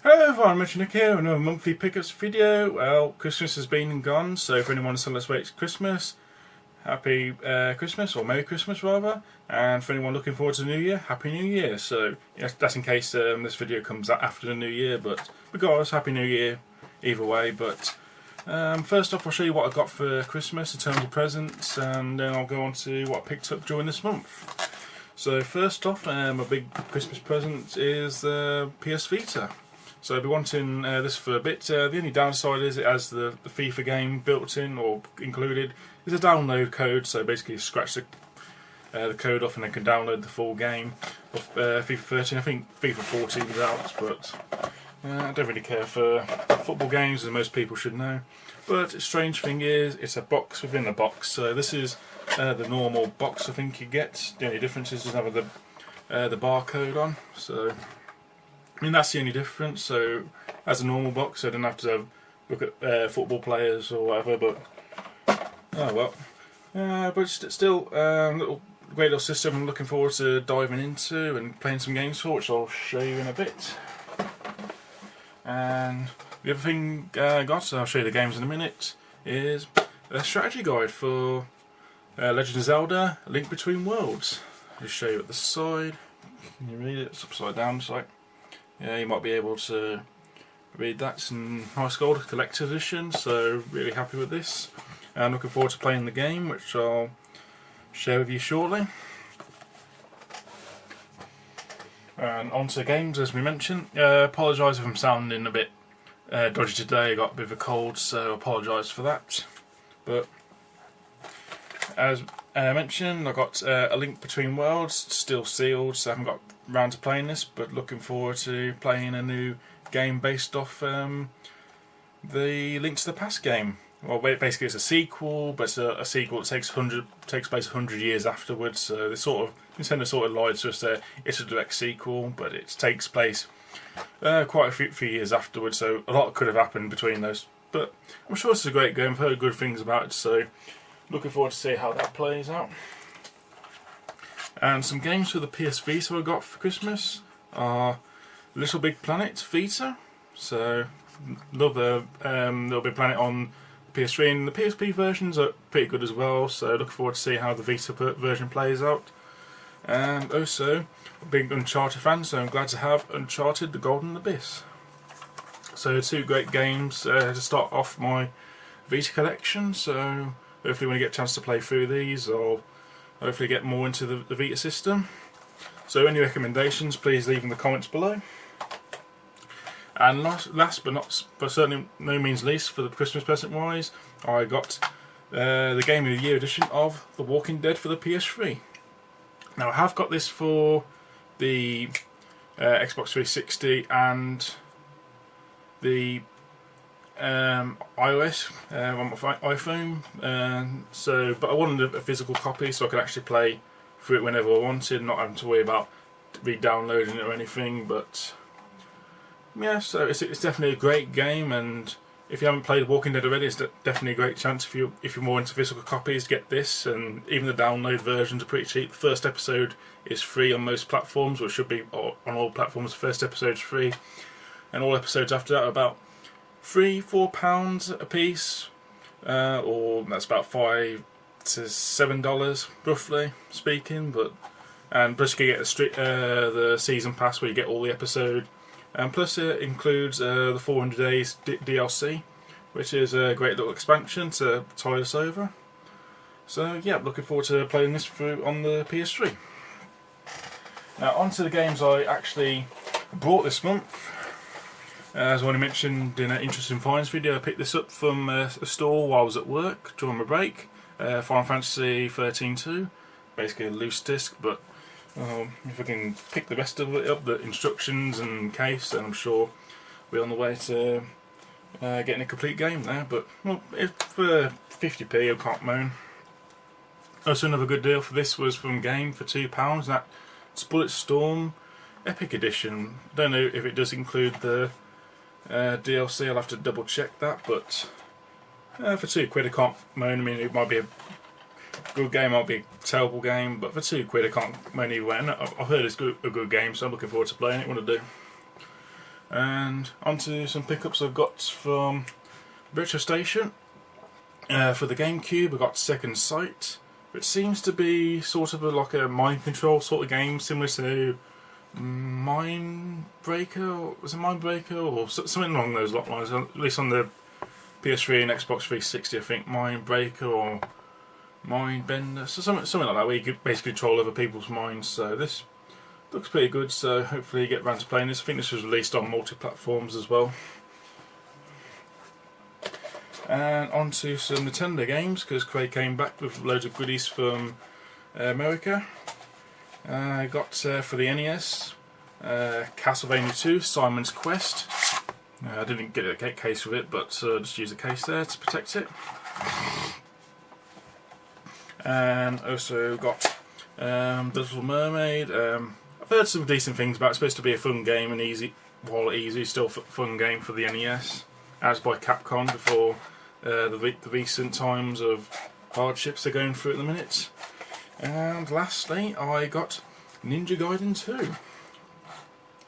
Hello everyone, Mitch Nick here, another monthly pickups video. Well, Christmas has been and gone, so for anyone celebrating Christmas, Happy Christmas, or Merry Christmas rather. And for anyone looking forward to the New Year, Happy New Year. So, yes, that's in case this video comes out after the New Year, but regardless, Happy New Year either way. But first off, I'll show you what I got for Christmas in terms of presents, and then I'll go on to what I picked up during this month. So first off, my big Christmas present is the PS Vita. So I've been wanting this for a bit. The only downside is it has the FIFA game built in or included. There's a download code, so basically you scratch the code off and then can download the full game of FIFA 13. I think FIFA 14 is out, but I don't really care for football games, as most people should know. But the strange thing is, it's a box within a box. So this is the normal box I think you get. The only difference is there's never the barcode on. So I mean, that's the only difference. So as a normal box, I don't have to look at football players or whatever. But oh well. But still, great little system. I'm looking forward to diving into and playing some games for, which I'll show you in a bit. And the other thing I got, so I'll show you the games in a minute, is a strategy guide for Legend of Zelda: A Link Between Worlds. I'll show you at the side. Can you read it? It's upside down, so yeah, you might be able to read that. It's in nice gold collector's edition, so really happy with this. And looking forward to playing the game, which I'll share with you shortly. And on to games, as we mentioned. Apologise if I'm sounding a bit dodgy today. I got a bit of a cold, so apologise for that. But as I mentioned, I got A Link Between Worlds, still sealed, so I haven't got round to playing this, but looking forward to playing a new game based off the Link to the Past game. Well, basically it's a sequel, but it's a sequel that takes place 100 years afterwards. So they Nintendo sort of lied to us there. It's a direct sequel, but it takes place quite a few years afterwards. So a lot could have happened between those. But I'm sure it's a great game. I've heard good things about it, so looking forward to see how that plays out. And some games for the PS Vita I got for Christmas are Little Big Planet Vita. So love the Little Big Planet on PS3, and the PSP versions are pretty good as well, so looking forward to see how the Vita version plays out. And also a big Uncharted fan, so I'm glad to have Uncharted: The Golden Abyss. So two great games to start off my Vita collection, so hopefully when I get a chance to play through these, I'll hopefully get more into the Vita system. So any recommendations, please leave in the comments below. And last but certainly no means least, for the Christmas present wise, I got the Game of the Year edition of The Walking Dead for the PS3. Now I have got this for the Xbox 360 and the iOS on my iPhone. But I wanted a physical copy so I could actually play through it whenever I wanted, not having to worry about re-downloading it or anything. But yeah, so it's definitely a great game, and if you haven't played Walking Dead already, it's definitely a great chance if you're more into physical copies, get this. And even the download versions are pretty cheap. The first episode is free on most platforms, or it should be on all platforms. The first episode's free, and all episodes after that are about £3-4 a piece, or that's about $5 to $7 roughly speaking. And plus you can get the season pass where you get all the episode. And plus it includes the 400 days DLC, which is a great little expansion to tide us over. So yeah, looking forward to playing this through on the PS3. Now on to the games I actually bought this month. As I already mentioned in an interesting finds video, I picked this up from a store while I was at work during my break. Final Fantasy 13-2, basically a loose disc, but if I can pick the rest of it up, the instructions and case, then I'm sure we're on the way to getting a complete game there. But well, for 50p, I can't moan. Also, another good deal for this was from Game for £2, and that's Bulletstorm Epic Edition. I don't know if it does include the DLC, I'll have to double check that, but for £2 I can't moan. I mean, it might be a good game, might be a terrible game, but for £2 I can't moan either way. And I've heard it's a good game, so I'm looking forward to playing it when I do. And onto some pickups I've got from Retro Station. For the GameCube I got Second Sight, which seems to be sort of like a mind control sort of game, similar to Mind Breaker. Was it Mind Breaker or something along those lines? At least on the PS3 and Xbox 360, I think Mind Breaker or Mind Bender, so something like that, where you could basically control other people's minds. So this looks pretty good. So hopefully you get around to playing this. I think this was released on multi-platforms as well. And on to some Nintendo games, because Craig came back with loads of goodies from America. I got for the NES Castlevania 2 Simon's Quest. I didn't get a case with it, but just use a case there to protect it. And also got The Little Mermaid. I've heard some decent things about it. It's supposed to be a fun game and easy, while easy, still fun game for the NES. As by Capcom before the recent times of hardships they're going through at the minute. And lastly, I got Ninja Gaiden 2.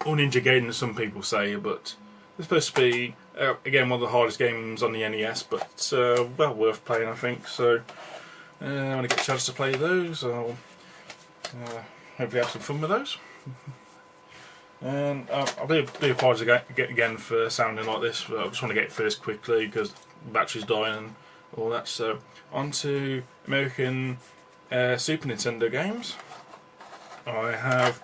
Or Ninja Gaiden as some people say, but it's supposed to be, again, one of the hardest games on the NES, but well worth playing I think. So when I get a chance to play those, I'll hopefully have some fun with those. And I'll be apologize again for sounding like this, but I just want to get through this quickly because the battery's dying and all that. So on to American Super Nintendo games. I have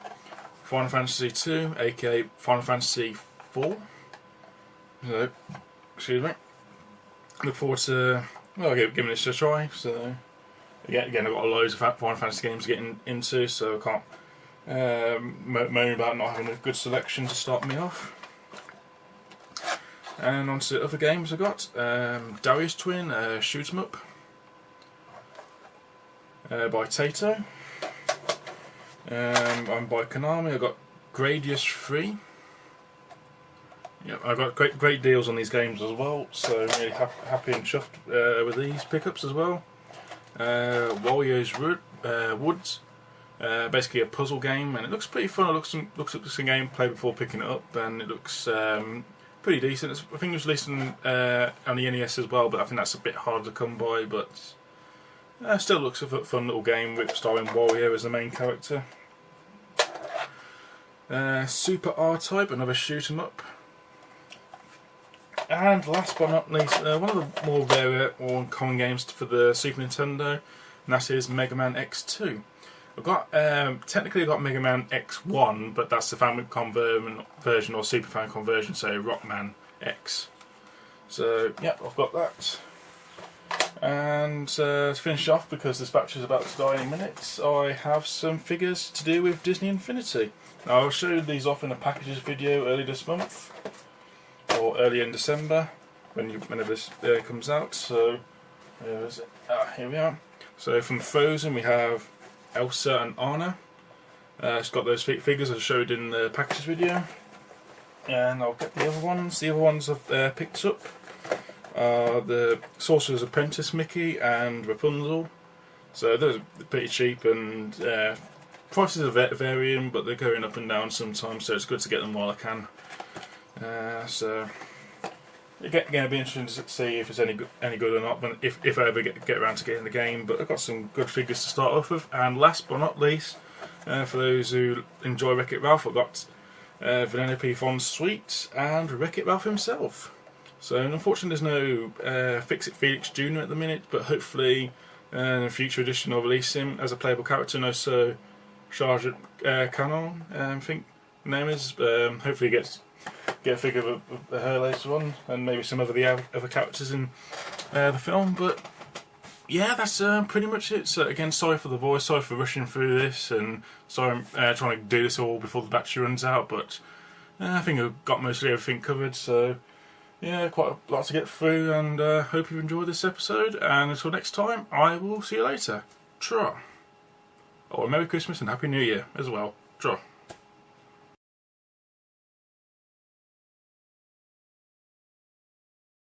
Final Fantasy 2, aka Final Fantasy 4. So, excuse me. Look forward to giving this a try. So again, I've got loads of Final Fantasy games to get into, so I can't moan about not having a good selection to start me off. And on to other games I got Darius Twin, Shoot 'em Up by Taito. I'm by Konami. I got Gradius 3. Yep, I got great deals on these games as well, so I'm really happy and chuffed with these pickups as well. Warriors Woods. Basically a puzzle game, and it looks pretty fun. It looks like some gameplay before picking it up, and it looks pretty decent. I think it was released on the NES as well, but I think that's a bit harder to come by. But still looks a fun little game with starring Warrior as the main character. Super R-Type, another shoot 'em up. And last but not least, one of the more rarer or uncommon games for the Super Nintendo, and that is Mega Man X2. I've got technically I've got Mega Man X1, but that's the Famicom version or Super Famicom version, so Rockman X. So yep, I've got that. And to finish off, because this battery's about to die in minutes, I have some figures to do with Disney Infinity. Now I'll show these off in a packages video early this month, or early in December, whenever this comes out. So where is it? Here we are. So from Frozen we have Elsa and Anna. It's got those figures I showed in the packages video. And I'll get the other ones. The other ones I've picked up are the Sorcerer's Apprentice Mickey and Rapunzel. So those are pretty cheap, and prices are varying, but they're going up and down sometimes, so it's good to get them while I can. So again, it'll be interesting to see if it's any good or not, but if I ever get around to getting the game. But I've got some good figures to start off with. And last but not least, for those who enjoy Wreck-It Ralph, I've got Vanellope Fon's Sweet and Wreck-It Ralph himself. So unfortunately there's no Fix-It Felix Jr. at the minute, but hopefully in a future edition I'll release him as a playable character, and also Charge Canon, I think the name is. Hopefully get a figure of her later on, and maybe some of the other characters in the film. But yeah, that's pretty much it. So again, sorry for the voice, sorry for rushing through this, and sorry I'm trying to do this all before the battery runs out, but I think I've got mostly everything covered. So yeah, quite a lot to get through, and hope you've enjoyed this episode, and until next time, I will see you later. Tra. Oh, Merry Christmas and Happy New Year as well. Tra.